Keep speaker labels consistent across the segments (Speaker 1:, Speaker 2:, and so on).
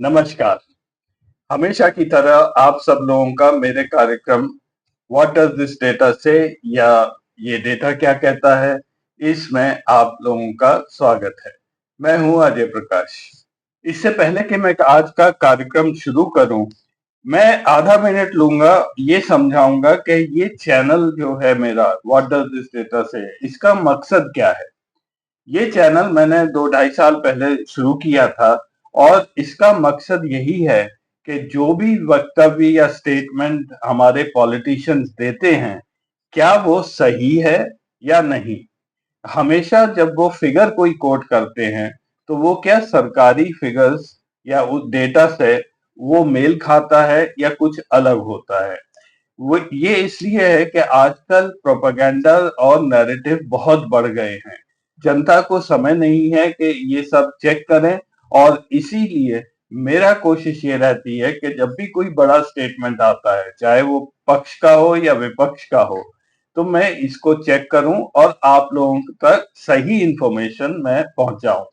Speaker 1: नमस्कार। हमेशा की तरह आप सब लोगों का मेरे कार्यक्रम व्हाट डज दिस डेटा से या ये डेटा क्या कहता है, इसमें आप लोगों का स्वागत है। मैं हूं अजय प्रकाश। इससे पहले कि मैं आज का कार्यक्रम शुरू करूं, मैं आधा मिनट लूंगा, ये समझाऊंगा कि ये चैनल जो है मेरा व्हाट डज दिस डेटा से, इसका मकसद क्या है। ये चैनल मैंने 2 ढाई साल पहले शुरू किया था और इसका मकसद यही है कि जो भी वक्तव्य या स्टेटमेंट हमारे पॉलिटिशियंस देते हैं, क्या वो सही है या नहीं। हमेशा जब वो फिगर कोई कोट करते हैं, तो वो क्या सरकारी फिगर्स या उस डेटा से वो मेल खाता है या कुछ अलग होता है। वो ये इसलिए है कि आजकल प्रोपेगेंडा और नैरेटिव बहुत बढ़ गए हैं। जनता को समय नहीं है कि ये सब चेक करें, और इसीलिए मेरा कोशिश ये रहती है कि जब भी कोई बड़ा स्टेटमेंट आता है, चाहे वो पक्ष का हो या विपक्ष का हो, तो मैं इसको चेक करूं और आप लोगों तक सही इंफॉर्मेशन मैं पहुंचाऊं।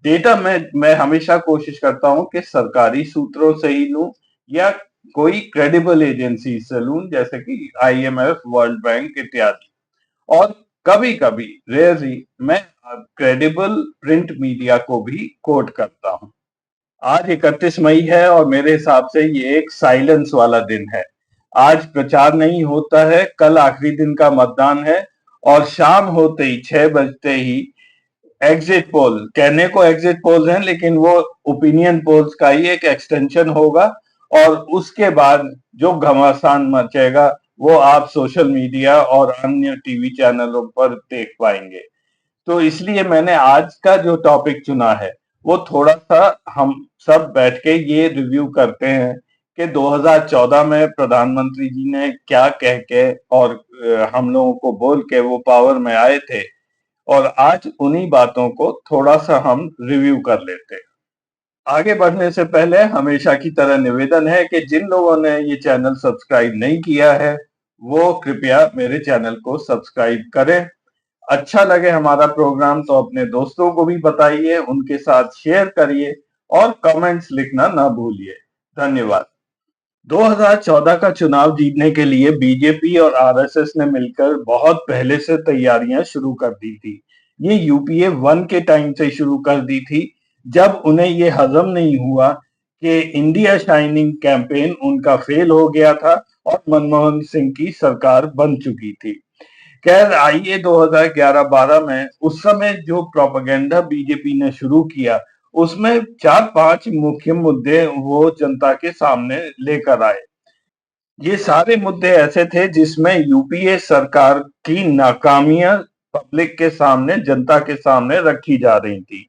Speaker 1: डेटा मैं हमेशा कोशिश करता हूं कि सरकारी सूत्रों से ही लूं या कोई क्रेडिबल एजेंसी से लूं, जैसे कि आईएमएफ, वर्ल्ड बैंक इत्यादि। और कभी-कभी रेयरली मैं क्रेडिबल प्रिंट मीडिया को भी कोट करता हूं। आज 31 मई है और मेरे हिसाब से ये एक साइलेंस वाला दिन है। आज प्रचार नहीं होता है, कल आखिरी दिन का मतदान है और शाम होते ही 6 बजते ही एग्जिट पोल, कहने को एग्जिट पोल हैं लेकिन वो ओपिनियन पोल्स का ही एक एक्सटेंशन होगा, और उसके बाद जो घमासान मचेगा वो आप सोशल मीडिया और अन्य टीवी चैनलों पर देख पाएंगे। तो इसलिए मैंने आज का जो टॉपिक चुना है, वो थोड़ा सा हम सब बैठ के ये रिव्यू करते हैं कि 2014 में प्रधानमंत्री जी ने क्या कह के और हम लोगों को बोल के वो पावर में आए थे, और आज उन्हीं बातों को थोड़ा सा हम रिव्यू कर लेते हैं। आगे बढ़ने से पहले हमेशा की तरह निवेदन है कि जिन लोगों ने ये चैनल सब्सक्राइब नहीं किया है, वो कृपया मेरे चैनल को सब्सक्राइब करें। अच्छा लगे हमारा प्रोग्राम तो अपने दोस्तों को भी बताइए, उनके साथ शेयर करिए और कमेंट्स लिखना ना भूलिए। धन्यवाद। 2014 का चुनाव जीतने के लिए बीजेपी और आरएसएस ने मिलकर बहुत पहले से तैयारियां शुरू कर दी थी। ये यूपीए 1 के टाइम से शुरू कर दी थी, जब उन्हें ये हजम नहीं हुआ कि इंडिया शाइनिंग कैंपेन उनका फेल हो गया था और मनमोहन सिंह की सरकार बन चुकी थी। खैर, आइए 2011-12 में उस समय जो प्रोपेगेंडा बीजेपी ने शुरू किया, उसमें 4-5 मुख्य मुद्दे वो जनता के सामने लेकर आए। ये सारे मुद्दे ऐसे थे जिसमें यूपीए सरकार की नाकामियां पब्लिक के सामने, जनता के सामने रखी जा रही थी।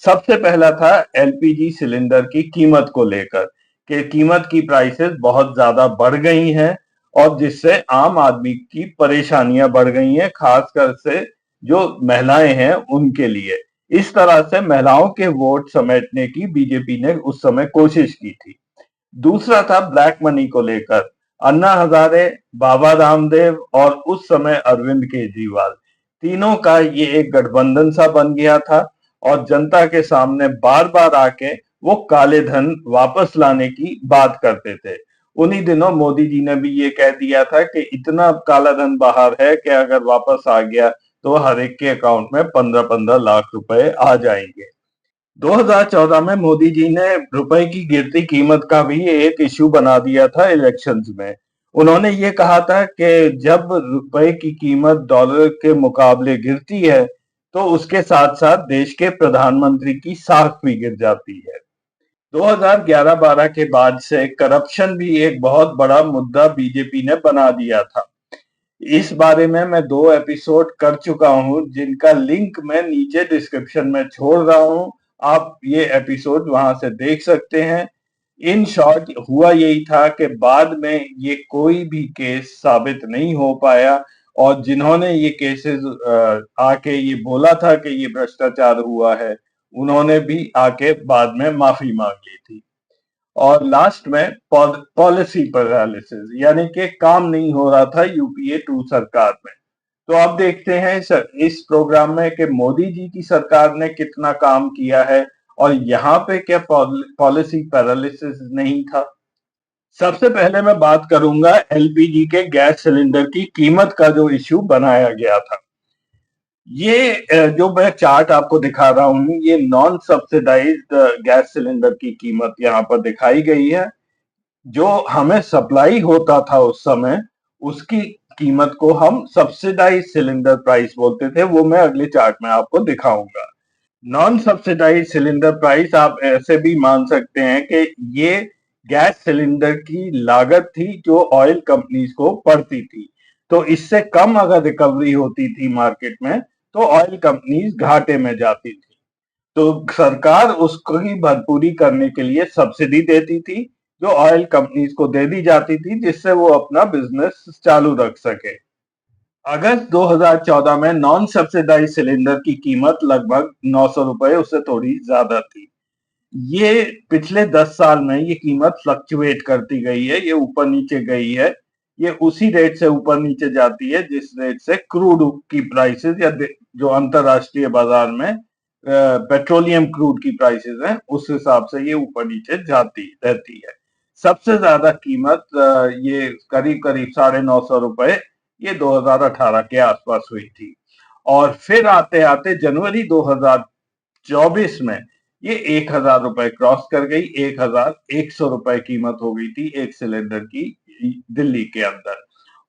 Speaker 1: सबसे पहला था एलपीजी सिलेंडर की कीमत को लेकर, कि कीमत की प्राइसेस बहुत ज्यादा बढ़ गई हैं और जिससे आम आदमी की परेशानियां बढ़ गई हैं, खासकर से जो महिलाएं हैं उनके लिए। इस तरह से महिलाओं के वोट समेटने की बीजेपी ने उस समय कोशिश की थी। दूसरा था ब्लैक मनी को लेकर। अन्ना हजारे, बाबा रामदेव और उस समय अरविंद केजरीवाल, तीनों का ये एक गठबंधन सा बन गया था और जनता के सामने बार बार आके वो काले धन वापस लाने की बात करते थे। उन्हीं दिनों मोदी जी ने भी ये कह दिया था कि इतना काला धन बाहर है कि अगर वापस आ गया तो हर एक के अकाउंट में 15-15 लाख रुपए आ जाएंगे। 2014 में मोदी जी ने रुपए की गिरती कीमत का भी एक इश्यू बना दिया था इलेक्शंस में। उन्होंने ये कहा था कि जब रुपए की कीमत डॉलर के मुकाबले गिरती है, तो उसके साथ साथ देश के प्रधानमंत्री की साख भी गिर जाती है। 2011-12 के बाद से करप्शन भी एक बहुत बड़ा मुद्दा बीजेपी ने बना दिया था। इस बारे में मैं 2 एपिसोड कर चुका हूं, जिनका लिंक मैं नीचे डिस्क्रिप्शन में छोड़ रहा हूं। आप ये एपिसोड वहां से देख सकते हैं। इन शॉर्ट हुआ यही था कि बाद में ये कोई भी केस साबित नहीं हो पाया, और जिन्होंने ये केसेस आके ये बोला था कि ये भ्रष्टाचार हुआ है, उन्होंने भी आके बाद में माफी मांग ली थी। और लास्ट में पॉलिसी पैरालिसिस, यानी कि काम नहीं हो रहा था यूपीए 2 सरकार में। तो अब देखते हैं इस प्रोग्राम में कि मोदी जी की सरकार ने कितना काम किया है और यहाँ पे क्या पॉलिसी पैरालिसिस नहीं था? सबसे पहले मैं बात करूंगा एलपीजी के गैस सिलेंडर की कीमत का जो इश्यू बनाया गया था। ये जो मैं चार्ट आपको दिखा रहा हूं, ये नॉन सब्सिडाइज्ड गैस सिलेंडर की कीमत यहाँ पर दिखाई गई है। जो हमें सप्लाई होता था उस समय, उसकी कीमत को हम सब्सिडाइज सिलेंडर प्राइस बोलते थे। वो मैं अगले चार्ट में आपको दिखाऊंगा। नॉन सब्सिडाइज सिलेंडर प्राइस आप ऐसे भी मान सकते हैं कि ये गैस सिलेंडर की लागत थी जो ऑयल कंपनीज को पड़ती थी। तो इससे कम अगर रिकवरी होती थी मार्केट में तो ऑयल कंपनीज घाटे में जाती थी। तो सरकार उसकी भरपूरी करने के लिए सब्सिडी देती थी जो ऑयल कंपनीज को दे दी जाती थी, जिससे वो अपना बिजनेस चालू रख सके। अगस्त 2014 में नॉन सब्सिडाइज सिलेंडर की कीमत लगभग 900 रुपए, उससे थोड़ी ज्यादा थी। ये पिछले 10 साल में ये कीमत फ्लक्चुएट करती गई है, ये ऊपर नीचे गई है। ये उसी रेट से ऊपर नीचे जाती है जिस रेट से क्रूड की प्राइसेस या जो अंतरराष्ट्रीय बाजार में पेट्रोलियम क्रूड की प्राइसेस हैं, उस हिसाब से ये ऊपर नीचे जाती रहती है। सबसे ज्यादा कीमत ये करीब करीब 950 रुपए ये 2018 के आसपास हुई थी। और फिर आते आते जनवरी 2024 में ये 1000 रुपए क्रॉस कर गई। 1100 रुपए कीमत हो गई थी एक सिलेंडर की दिल्ली के अंदर।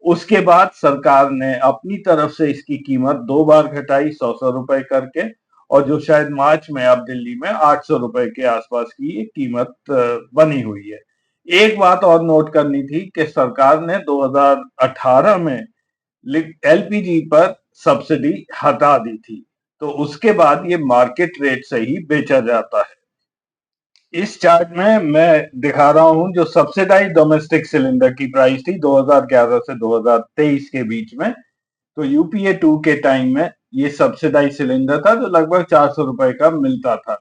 Speaker 1: उसके बाद सरकार ने अपनी तरफ से इसकी कीमत 2 बार घटाई, 100 रुपए करके। और जो शायद मार्च में अब दिल्ली में 800 रुपए के आसपास की ये कीमत बनी हुई है। एक बात और नोट करनी थी कि सरकार ने 2018 में एलपीजी पर सब्सिडी हटा दी थी, तो उसके बाद ये मार्केट रेट से ही बेचा जाता है। इस चार्ट में मैं दिखा रहा हूं जो सब्सिडाइज डोमेस्टिक सिलेंडर की प्राइस थी 2011 से 2023 के बीच में। तो यूपीए 2 के टाइम में ये सब्सिडाइज सिलेंडर था जो लगभग 400 रुपए का मिलता था।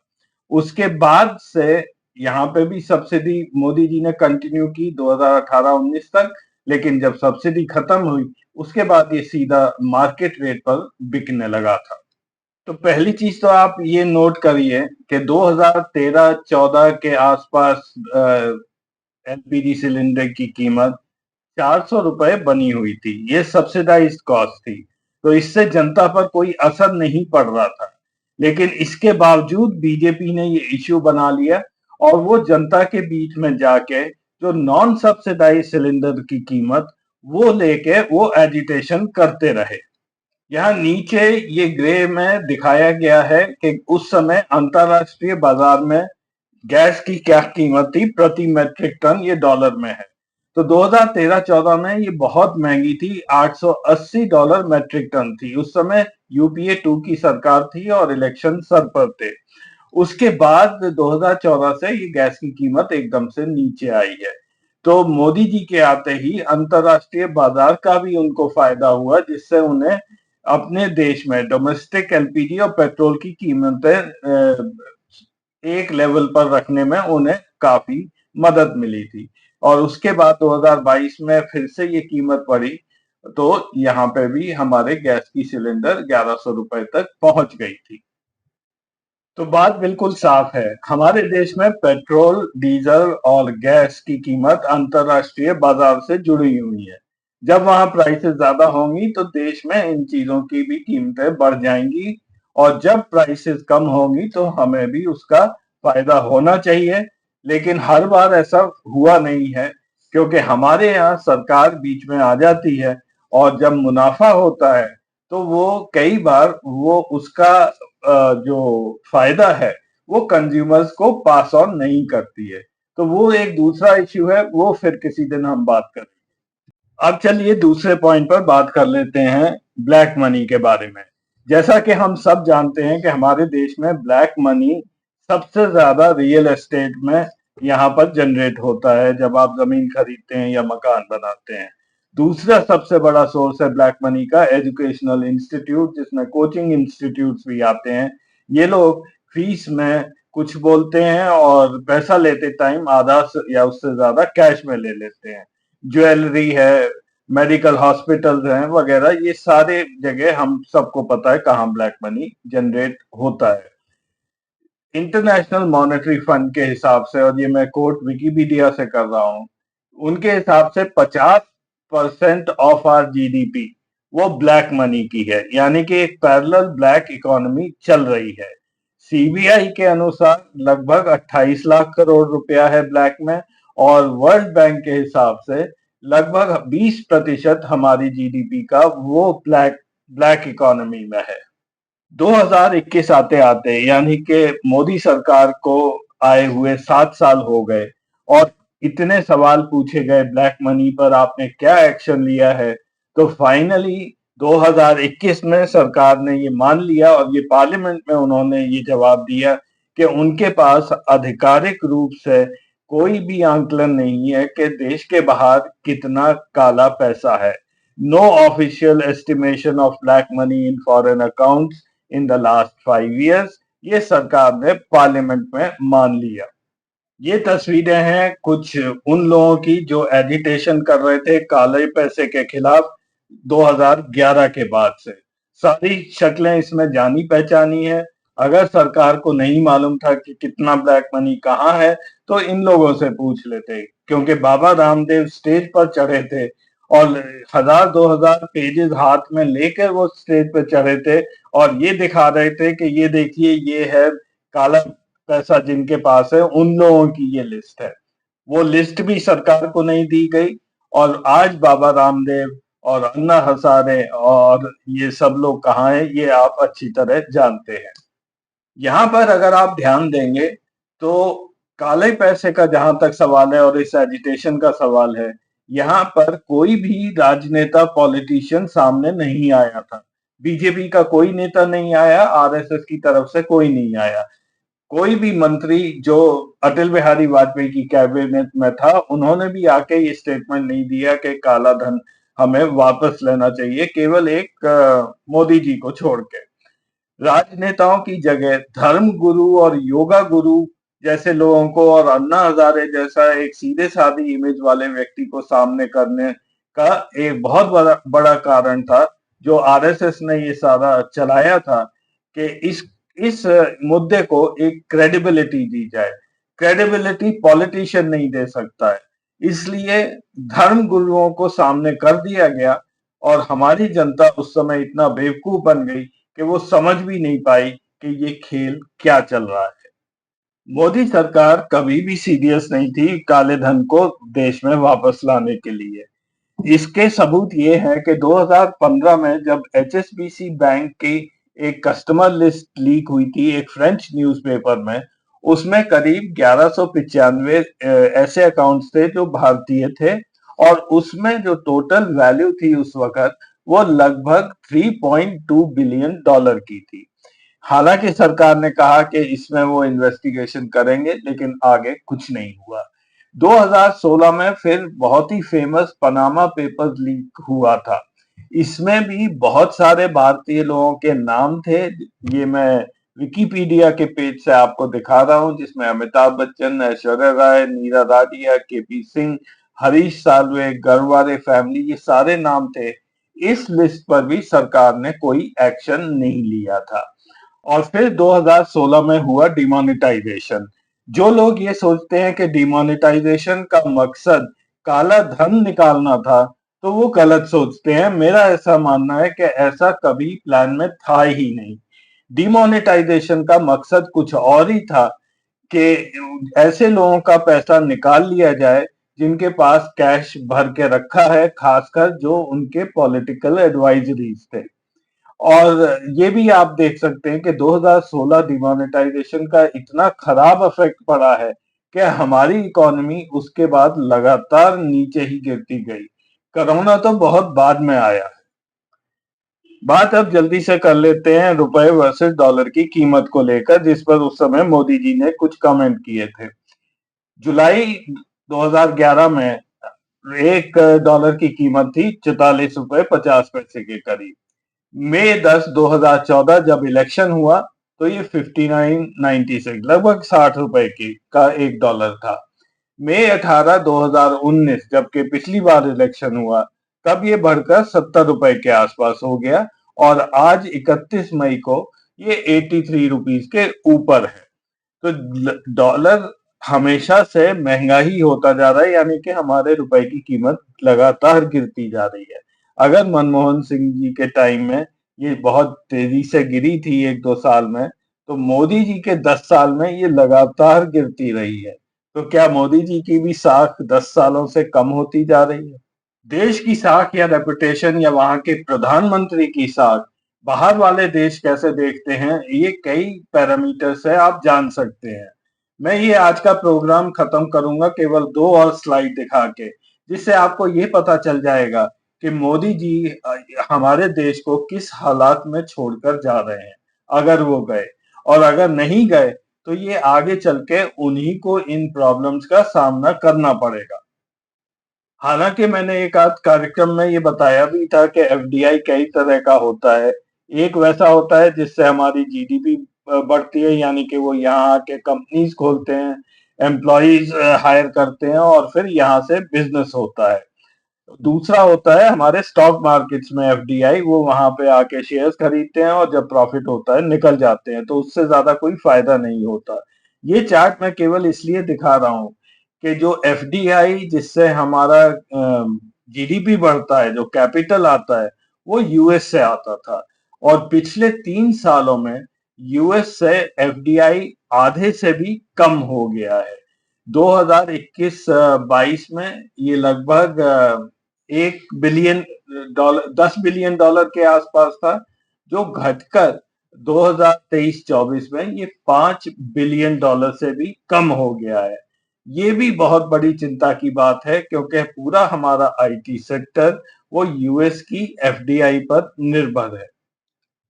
Speaker 1: उसके बाद से यहाँ पे भी सब्सिडी मोदी जी ने कंटिन्यू की 2018-19 तक, लेकिन जब सब्सिडी खत्म हुई उसके बाद ये सीधा मार्केट रेट पर बिकने लगा था। तो पहली चीज तो आप ये नोट करिए कि 2013-14 के आसपास एलपीजी सिलेंडर की कीमत 400 रुपए बनी हुई थी। ये सब्सिडाइज्ड कॉस्ट थी, तो इससे जनता पर कोई असर नहीं पड़ रहा था। लेकिन इसके बावजूद बीजेपी ने ये इश्यू बना लिया और वो जनता के बीच में जाके जो नॉन सब्सिडाइज सिलेंडर की कीमत वो लेके वो एजिटेशन करते रहे। यहाँ नीचे ये ग्रे में दिखाया गया है कि उस समय अंतरराष्ट्रीय बाजार में गैस की क्या कीमत थी प्रति मेट्रिक टन, ये डॉलर में है। तो 2013-14 में ये बहुत महंगी थी, $880 मेट्रिक टन थी। उस समय यूपीए 2 की सरकार थी और इलेक्शन सर पर थे। उसके बाद 2014 से ये गैस की कीमत एकदम से नीचे आई है। तो मोदी जी के आते ही अंतरराष्ट्रीय बाजार का भी उनको फायदा हुआ, जिससे उन्हें अपने देश में डोमेस्टिक एलपीजी और पेट्रोल की कीमतें एक लेवल पर रखने में उन्हें काफी मदद मिली थी। और उसके बाद 2022 में फिर से ये कीमत बढ़ी, तो यहाँ पे भी हमारे गैस की सिलेंडर 1100 रुपए तक पहुंच गई थी। तो बात बिल्कुल साफ है, हमारे देश में पेट्रोल, डीजल और गैस की कीमत अंतरराष्ट्रीय बाजार से जुड़ी हुई है। जब वहां प्राइसेस ज्यादा होंगी तो देश में इन चीजों की भी कीमतें बढ़ जाएंगी, और जब प्राइसेस कम होंगी तो हमें भी उसका फायदा होना चाहिए। लेकिन हर बार ऐसा हुआ नहीं है, क्योंकि हमारे यहाँ सरकार बीच में आ जाती है और जब मुनाफा होता है तो वो कई बार वो उसका जो फायदा है वो कंज्यूमर्स को पास ऑन नहीं करती है। तो वो एक दूसरा इश्यू है, वो फिर किसी दिन हम बात करें। अब चलिए दूसरे पॉइंट पर बात कर लेते हैं, ब्लैक मनी के बारे में। जैसा कि हम सब जानते हैं कि हमारे देश में ब्लैक मनी सबसे ज्यादा रियल एस्टेट में यहाँ पर जनरेट होता है, जब आप जमीन खरीदते हैं या मकान बनाते हैं। दूसरा सबसे बड़ा सोर्स है ब्लैक मनी का एजुकेशनल इंस्टीट्यूट, जिसमें कोचिंग इंस्टीट्यूट भी आते हैं। ये लोग फीस में कुछ बोलते हैं और पैसा लेते टाइम आधा या उससे ज्यादा कैश में ले लेते हैं। ज्वेलरी है, मेडिकल हॉस्पिटल्स हैं वगैरह, ये सारे जगह हम सबको पता है कहाँ ब्लैक मनी जनरेट होता है। इंटरनेशनल मॉनेटरी फंड के हिसाब से, और ये मैं कोट विकिपीडिया से कर रहा हूं, उनके हिसाब से 50% ऑफ आर जीडीपी वो ब्लैक मनी की है, यानी कि एक पैरेलल ब्लैक इकोनॉमी चल रही है। सीबीआई के अनुसार लगभग 28 लाख करोड़ रुपया है ब्लैक में, और वर्ल्ड बैंक के हिसाब से लगभग 20% हमारी जीडीपी का वो ब्लैक ब्लैक इकोनॉमी में है। 2021 आते आते, यानी कि मोदी सरकार को आए हुए 7 साल हो गए, और इतने सवाल पूछे गए ब्लैक मनी पर, आपने क्या एक्शन लिया है? तो फाइनली 2021 में सरकार ने ये मान लिया, और ये पार्लियामेंट में उन्होंने ये जवाब दिया कि उनके पास आधिकारिक रूप से कोई भी आंकलन नहीं है कि देश के बाहर कितना काला पैसा है। No official estimation of black money in foreign accounts in the last 5 years, ये सरकार ने पार्लियामेंट में मान लिया। ये तस्वीरें हैं कुछ उन लोगों की जो एजिटेशन कर रहे थे काले पैसे के खिलाफ 2011 के बाद से। सारी शक्लें इसमें जानी पहचानी है। अगर सरकार को नहीं मालूम था कि कितना ब्लैक मनी कहाँ है, तो इन लोगों से पूछ लेते, क्योंकि बाबा रामदेव स्टेज पर चढ़े थे और 1000-2000 पेजेस हाथ में लेकर वो स्टेज पर चढ़े थे, और ये दिखा रहे थे कि ये देखिए, ये है काला पैसा जिनके पास है, उन लोगों की ये लिस्ट है। वो लिस्ट भी सरकार को नहीं दी गई, और आज बाबा रामदेव और अन्ना हजारे और ये सब लोग कहाँ हैं, ये आप अच्छी तरह जानते हैं। यहाँ पर अगर आप ध्यान देंगे तो काले पैसे का जहां तक सवाल है और इस एजिटेशन का सवाल है, यहाँ पर कोई भी राजनेता पॉलिटिशियन सामने नहीं आया था। बीजेपी का कोई नेता नहीं आया, आरएसएस की तरफ से कोई नहीं आया। कोई भी मंत्री जो अटल बिहारी वाजपेयी की कैबिनेट में था, उन्होंने भी आके ये स्टेटमेंट नहीं दिया कि काला धन हमें वापस लेना चाहिए, केवल एक मोदी जी को छोड़ के। राजनेताओं की जगह धर्म गुरु और योगा गुरु जैसे लोगों को, और अन्ना हजारे जैसा एक सीधे साधी इमेज वाले व्यक्ति को सामने करने का एक बहुत बड़ा बड़ा कारण था, जो आरएसएस ने ये सारा चलाया था कि इस मुद्दे को एक क्रेडिबिलिटी दी जाए। क्रेडिबिलिटी पॉलिटिशियन नहीं दे सकता है, इसलिए धर्म गुरुओं को सामने कर दिया गया, और हमारी जनता उस समय इतना बेवकूफ बन गई कि वो समझ भी नहीं पाई कि ये खेल क्या चल रहा है। मोदी सरकार कभी भी सीरियस नहीं थी काले धन को देश में वापस लाने के लिए। इसके सबूत ये है कि 2015 में जब एचएसबीसी बैंक की एक कस्टमर लिस्ट लीक हुई थी एक फ्रेंच न्यूज़पेपर में, उसमें करीब 1195 ऐसे अकाउंट्स थे जो भारतीय थे, और उसमें जो टोटल वैल्यू थी उस वक्त वो लगभग $3.2 बिलियन की थी। हालांकि सरकार ने कहा कि इसमें वो इन्वेस्टिगेशन करेंगे, लेकिन आगे कुछ नहीं हुआ। 2016 में फिर बहुत ही फेमस पनामा पेपर्स लीक हुआ था। इसमें भी बहुत सारे भारतीय लोगों के नाम थे। ये मैं विकिपीडिया के पेज से आपको दिखा रहा हूं, जिसमें अमिताभ बच्चन, ऐश्वर्या राय, नीरा राडिया, केपी सिंह, हरीश साल्वे, गरवारे फैमिली, ये सारे नाम थे। इस लिस्ट पर भी सरकार ने कोई एक्शन नहीं लिया था। और फिर 2016 में हुआ डिमोनेटाइजेशन। जो लोग ये सोचते हैं कि डिमोनेटाइजेशन का मकसद काला धन निकालना था, तो वो गलत सोचते हैं। मेरा ऐसा मानना है कि ऐसा कभी प्लान में था ही नहीं। डिमोनेटाइजेशन का मकसद कुछ और ही था कि ऐसे लोगों का पैसा निकाल लिया जाए जिनके पास कैश भर के रखा है, खासकर जो उनके पॉलिटिकल एडवाइजरीज थे। और ये भी आप देख सकते हैं कि 2016 डिमोनेटाइजेशन का इतना खराब इफेक्ट पड़ा है कि हमारी इकोनॉमी उसके बाद लगातार नीचे ही गिरती गई। कोरोना तो बहुत बाद में आया। बात अब जल्दी से कर लेते हैं रुपए वर्सेस डॉलर की कीमत को लेकर, जिस पर उस समय मोदी जी ने कुछ कमेंट किए थे। जुलाई 2011 में एक डॉलर की कीमत थी 44 रुपए 50 पैसे के करीब। मई 10 2014 जब इलेक्शन हुआ तो ये 59.96 लगभग 60 रुपए की का एक डॉलर था। मई 18 2019 जबकि पिछली बार इलेक्शन हुआ, तब ये बढ़कर 70 रुपए के आसपास हो गया, और आज 31 मई को ये 83 रुपीज के ऊपर है। तो डॉलर हमेशा से महंगा ही होता जा रहा है, यानी कि हमारे रुपए की कीमत लगातार गिरती जा रही है। अगर मनमोहन सिंह जी के टाइम में ये बहुत तेजी से गिरी थी 1-2 साल में, तो मोदी जी के 10 साल में ये लगातार गिरती रही है। तो क्या मोदी जी की भी साख 10 सालों से कम होती जा रही है? देश की साख या रेपुटेशन या वहां के प्रधानमंत्री की साख बाहर वाले देश कैसे देखते हैं, ये कई पैरामीटर से आप जान सकते हैं। मैं ये आज का प्रोग्राम खत्म करूंगा केवल 2 और स्लाइड दिखा के, जिससे आपको ये पता चल जाएगा कि मोदी जी हमारे देश को किस हालात में छोड़कर जा रहे हैं, अगर वो गए। और अगर नहीं गए तो ये आगे चल के उन्हीं को इन प्रॉब्लम्स का सामना करना पड़ेगा। हालांकि मैंने एक आध कार्यक्रम में ये बताया भी था कि एफडीआई कई तरह का होता है। एक वैसा होता है जिससे हमारी जीडीपी बढ़ती है, यानी कि वो यहाँ आके कंपनीज खोलते हैं, एम्प्लॉइज हायर करते हैं और फिर यहाँ से बिजनेस होता है। दूसरा होता है हमारे स्टॉक मार्केट्स में एफडीआई, वो वहां पे आके शेयर्स खरीदते हैं और जब प्रॉफिट होता है निकल जाते हैं, तो उससे ज्यादा कोई फायदा नहीं होता। ये चार्ट मैं केवल इसलिए दिखा रहा हूँ कि जो एफडीआई जिससे हमारा जीडीपी बढ़ता है, जो कैपिटल आता है, वो यूएस से आता था। और पिछले 3 सालों में यूएस से एफडीआई आधे से भी कम हो गया है। 2021-22 में ये लगभग 1 बिलियन डॉलर 10 बिलियन डॉलर के आसपास था, जो घटकर 2023-24 में ये 5 बिलियन डॉलर से भी कम हो गया है। ये भी बहुत बड़ी चिंता की बात है, क्योंकि पूरा हमारा आईटी सेक्टर वो यूएस की एफडीआई पर निर्भर है।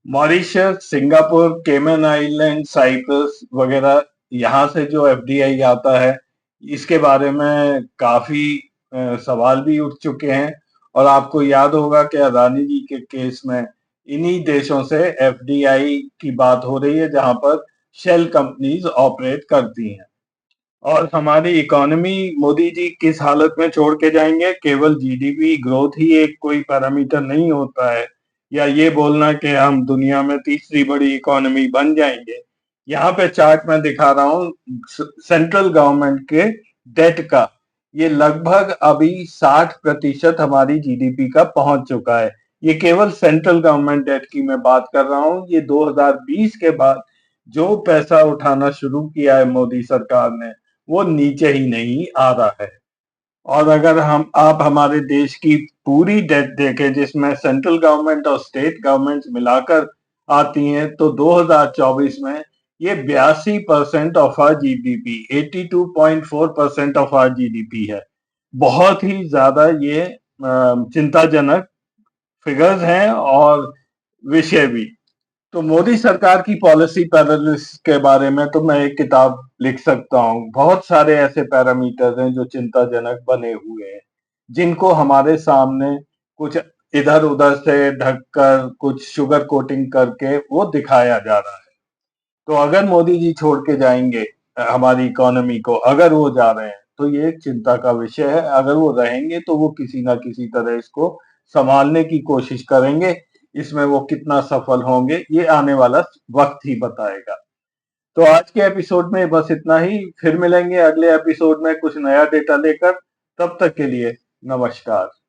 Speaker 1: मॉरिशस, सिंगापुर, केमन आइलैंड, साइप्रस वगैरह, यहाँ से जो एफडीआई आता है, इसके बारे में काफी सवाल भी उठ चुके हैं। और आपको याद होगा कि अदानी जी के केस में इन्हीं देशों से एफडीआई की बात हो रही है, जहां पर शेल कंपनीज ऑपरेट करती हैं। और हमारी इकोनॉमी मोदी जी किस हालत में छोड़ के जाएंगे? केवल जीडीपी ग्रोथ ही एक कोई पैरामीटर नहीं होता है, या ये बोलना कि हम दुनिया में तीसरी बड़ी इकोनॉमी बन जाएंगे। यहाँ पे चार्ट में दिखा रहा हूँ सेंट्रल गवर्नमेंट के डेट का। ये लगभग अभी 60% हमारी जीडीपी का पहुंच चुका है। ये केवल सेंट्रल गवर्नमेंट डेट की मैं बात कर रहा हूँ। ये 2020 के बाद जो पैसा उठाना शुरू किया है मोदी सरकार ने, वो नीचे ही नहीं आ रहा है। और अगर आप हमारे देश की पूरी डेट देखें, जिसमें सेंट्रल गवर्नमेंट और स्टेट गवर्नमेंट मिलाकर आती हैं, तो 2024 में ये 82% of our GDP, 82.4% of our GDP है। बहुत ही ज्यादा ये चिंताजनक फिगर्स हैं और विषय भी। तो मोदी सरकार की पॉलिसी पैरालिसिस के बारे में तो मैं एक किताब लिख सकता हूँ। बहुत सारे ऐसे पैरामीटर्स हैं जो चिंताजनक बने हुए हैं, जिनको हमारे सामने कुछ इधर उधर से ढककर, कुछ शुगर कोटिंग करके वो दिखाया जा रहा है। तो अगर मोदी जी छोड़ के जाएंगे हमारी इकोनॉमी को, अगर वो जा रहे हैं, तो ये एक चिंता का विषय है। अगर वो रहेंगे तो वो किसी ना किसी तरह इसको संभालने की कोशिश करेंगे। इसमें वो कितना सफल होंगे, ये आने वाला वक्त ही बताएगा। तो आज के एपिसोड में बस इतना ही। फिर मिलेंगे अगले एपिसोड में कुछ नया डेटा लेकर। तब तक के लिए नमस्कार।